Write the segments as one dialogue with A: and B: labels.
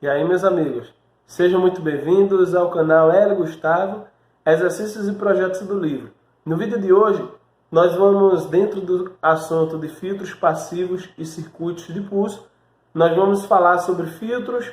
A: E aí, meus amigos, sejam muito bem-vindos ao canal Hélio Gustavo, Exercícios e Projetos do Livro. No vídeo de hoje, nós vamos, dentro do assunto de filtros passivos e circuitos de pulso, nós vamos falar sobre filtros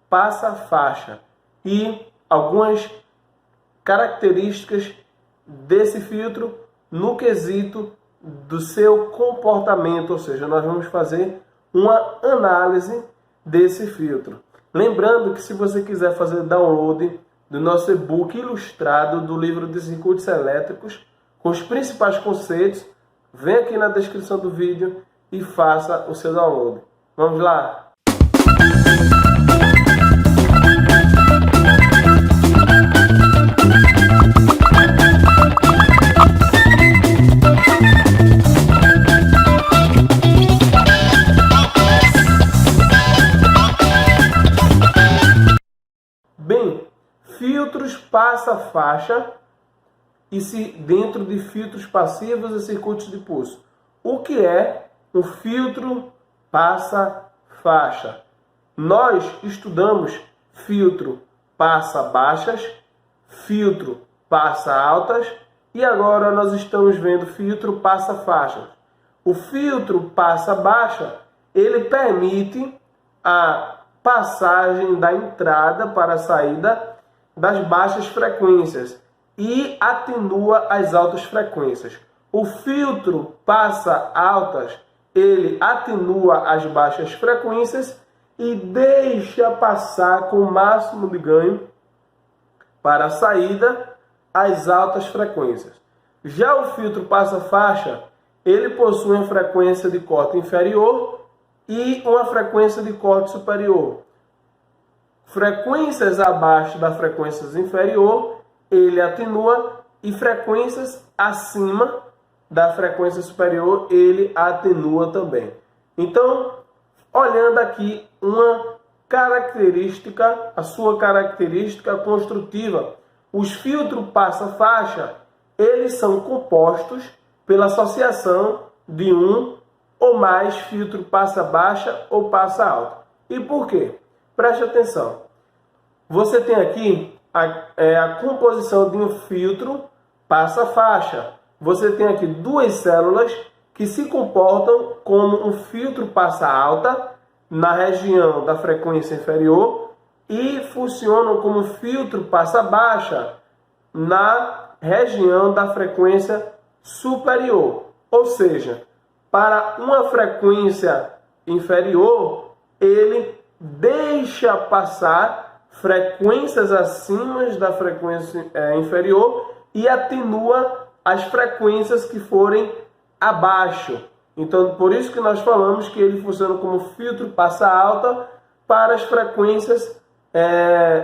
A: passa-faixa e algumas características desse filtro no quesito do seu comportamento, ou seja, nós vamos fazer uma análise desse filtro. Lembrando que se você quiser fazer download do nosso e-book ilustrado do livro de circuitos elétricos, com os principais conceitos, vem aqui na descrição do vídeo e faça o seu download. Vamos lá! Bem, filtros passa-faixa e dentro de filtros passivos e circuitos de pulso. O que é um filtro passa-faixa? Nós estudamos filtro passa-baixas, filtro passa-altas e agora nós estamos vendo filtro passa-faixas. O filtro passa-baixa, ele permite a passagem da entrada para a saída das baixas frequências e atenua as altas frequências. O filtro passa-altas, ele atenua as baixas frequências e deixa passar com o máximo de ganho para a saída as altas frequências. Já o filtro passa-faixa, ele possui uma frequência de corte inferior e uma frequência de corte superior. Frequências abaixo da frequência inferior, ele atenua, e frequências acima da frequência superior, ele atenua também. Então, olhando aqui uma característica, a sua característica construtiva, os filtros passa-faixa, eles são compostos pela associação de um ou mais filtro passa-baixa ou passa-alta. E por quê? Preste atenção. Você tem aqui a composição de um filtro passa-faixa. Você tem aqui duas células que se comportam como um filtro passa-alta na região da frequência inferior e funcionam como filtro passa-baixa na região da frequência superior. Ou seja, para uma frequência inferior, ele deixa passar frequências acima da frequência inferior e atenua as frequências que forem abaixo. Então, por isso que nós falamos que ele funciona como filtro passa-alta para as frequências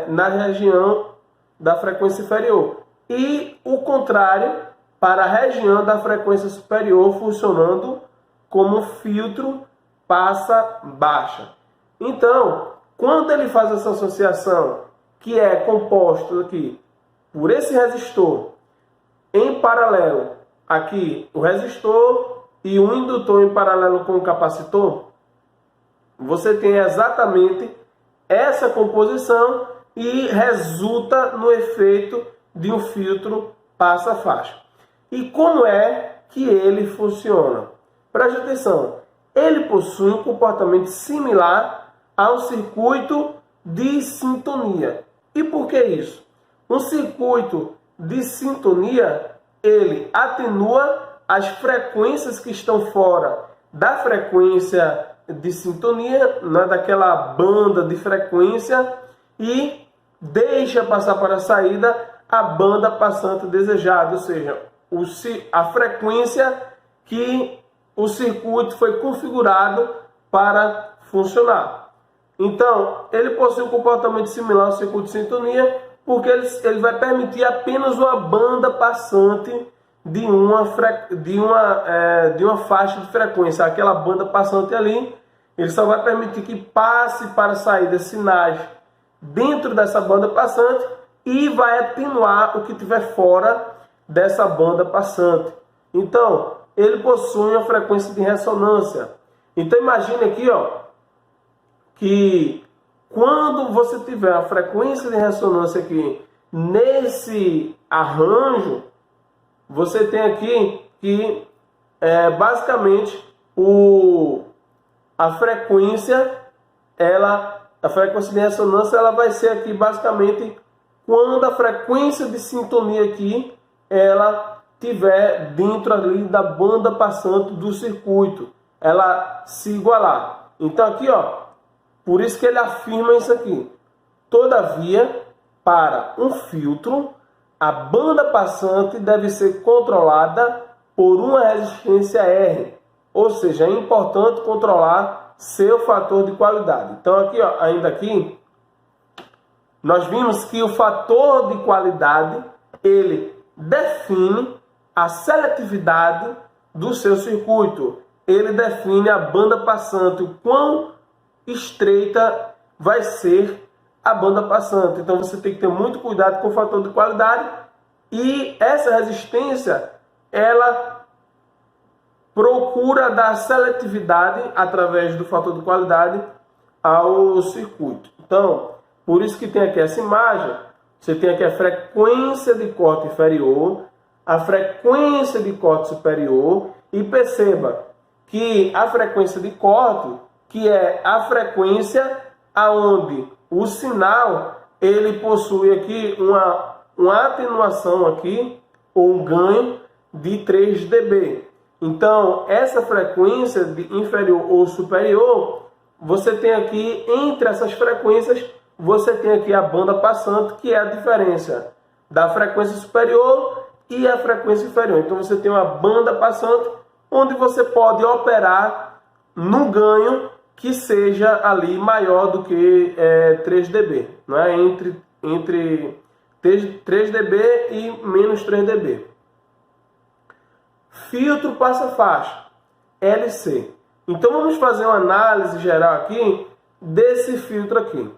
A: na região da frequência inferior. E o contrário, para a região da frequência superior, funcionando como filtro passa-baixa. Então, quando ele faz essa associação, que é composto aqui por esse resistor, em paralelo, aqui o resistor e um indutor em paralelo com o capacitor, você tem exatamente essa composição e resulta no efeito de um filtro passa-faixa. E como é que ele funciona? Preste atenção, ele possui um comportamento similar ao circuito de sintonia. E por que isso? Um circuito de sintonia, ele atenua as frequências que estão fora da frequência de sintonia, daquela banda de frequência, e deixa passar para a saída a banda passante desejada, ou seja, a frequência que o circuito foi configurado para funcionar. Então, ele possui um comportamento similar ao circuito de sintonia, porque ele vai permitir apenas uma banda passante de uma faixa de frequência. Aquela banda passante ali, ele só vai permitir que passe para a saída sinais dentro dessa banda passante e vai atenuar o que estiver fora dessa banda passante. Então, ele possui uma frequência de ressonância. Então, imagine aqui, ó, que quando você tiver a frequência de ressonância aqui nesse arranjo, você tem aqui que basicamente a frequência de ressonância ela vai ser aqui basicamente quando a frequência de sintonia aqui ela tiver dentro ali da banda passante do circuito, ela se igualar. Então aqui, ó, por isso que ele afirma isso aqui. Todavia, para um filtro, a banda passante deve ser controlada por uma resistência R. Ou seja, é importante controlar seu fator de qualidade. Então aqui, ó, ainda aqui, nós vimos que o fator de qualidade, ele define a seletividade do seu circuito. Ele define a banda passante, o quão estreita vai ser a banda passante. Então você tem que ter muito cuidado com o fator de qualidade. E essa resistência, ela procura dar seletividade através do fator de qualidade ao circuito. Então, por isso que tem aqui essa imagem. Você tem aqui a frequência de corte inferior, a frequência de corte superior, e perceba que a frequência de corte, que é a frequência aonde o sinal ele possui aqui uma atenuação aqui, ou um ganho de 3 dB. Então, essa frequência de inferior ou superior, você tem aqui, entre essas frequências, você tem aqui a banda passante, que é a diferença da frequência superior e a frequência inferior. Então, você tem uma banda passante, onde você pode operar no ganho que seja ali maior do que 3 dB, não é? Entre 3 dB e menos 3 dB. Filtro passa-faixa, LC. Então vamos fazer uma análise geral aqui desse filtro aqui.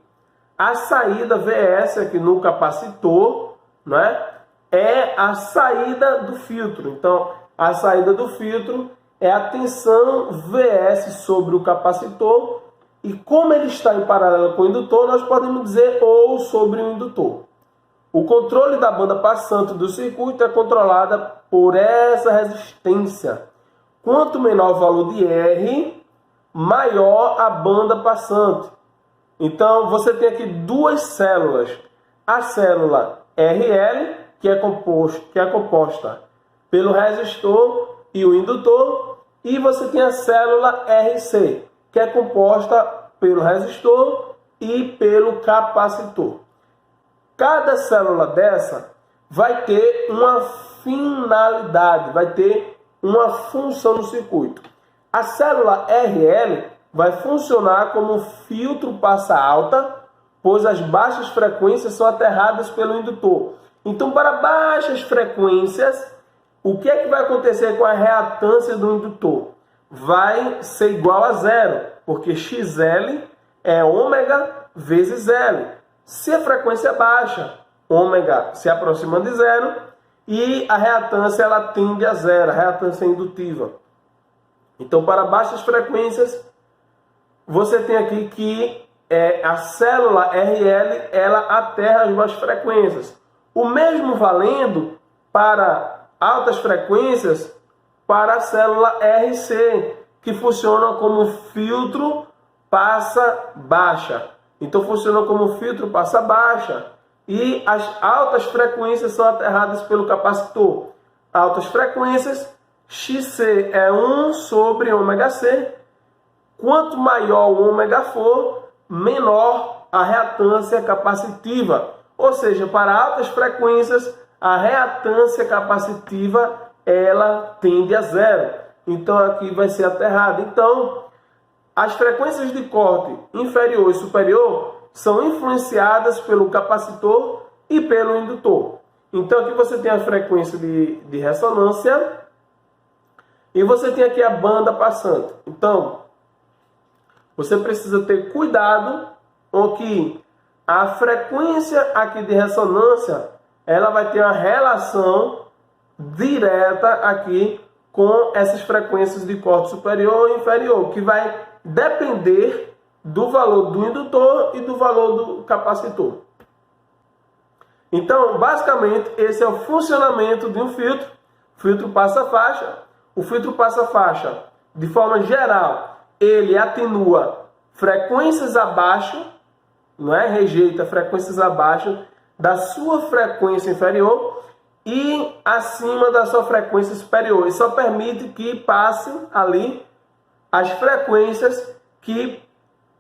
A: A saída VS aqui no capacitor, não é a saída do filtro. Então a saída do filtro é a tensão VS sobre o capacitor, e como ele está em paralelo com o indutor, nós podemos dizer ou sobre o indutor. O controle da banda passante do circuito é controlada por essa resistência. Quanto menor o valor de R, maior a banda passante. Então, você tem aqui duas células. A célula RL, que é composta pelo resistor e o indutor, e você tem a célula RC, que é composta pelo resistor e pelo capacitor. Cada célula dessa vai ter uma finalidade, vai ter uma função no circuito. A célula RL vai funcionar como filtro passa alta, pois as baixas frequências são aterradas pelo indutor. Então, para baixas frequências, o que é que vai acontecer com a reatância do indutor? Vai ser igual a zero, porque XL é ômega vezes L. Se a frequência é baixa, ômega se aproxima de zero e a reatância ela tende a zero, a reatância indutiva. Então, para baixas frequências, você tem aqui que a célula RL ela aterra as baixas frequências. O mesmo valendo para altas frequências para a célula RC, que funciona como filtro passa baixa. Então funciona como filtro passa baixa. E as altas frequências são aterradas pelo capacitor. Altas frequências, XC é 1 sobre ômega C. Quanto maior o ômega for, menor a reatância capacitiva. Ou seja, para altas frequências, a reatância capacitiva ela tende a zero. Então aqui vai ser aterrado. Então, as frequências de corte inferior e superior são influenciadas pelo capacitor e pelo indutor. Então aqui você tem a frequência de ressonância e você tem aqui a banda passante. Então, você precisa ter cuidado com que a frequência aqui de ressonância ela vai ter uma relação direta aqui com essas frequências de corte superior e inferior, que vai depender do valor do indutor e do valor do capacitor. Então, basicamente, esse é o funcionamento de um filtro. Filtro passa-faixa. O filtro passa-faixa, de forma geral, ele atenua frequências abaixo, não é? Rejeita frequências abaixo da sua frequência inferior e acima da sua frequência superior. E só permite que passem ali as frequências que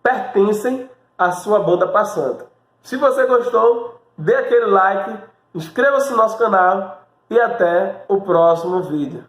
A: pertencem à sua banda passante. Se você gostou, dê aquele like, inscreva-se no nosso canal e até o próximo vídeo.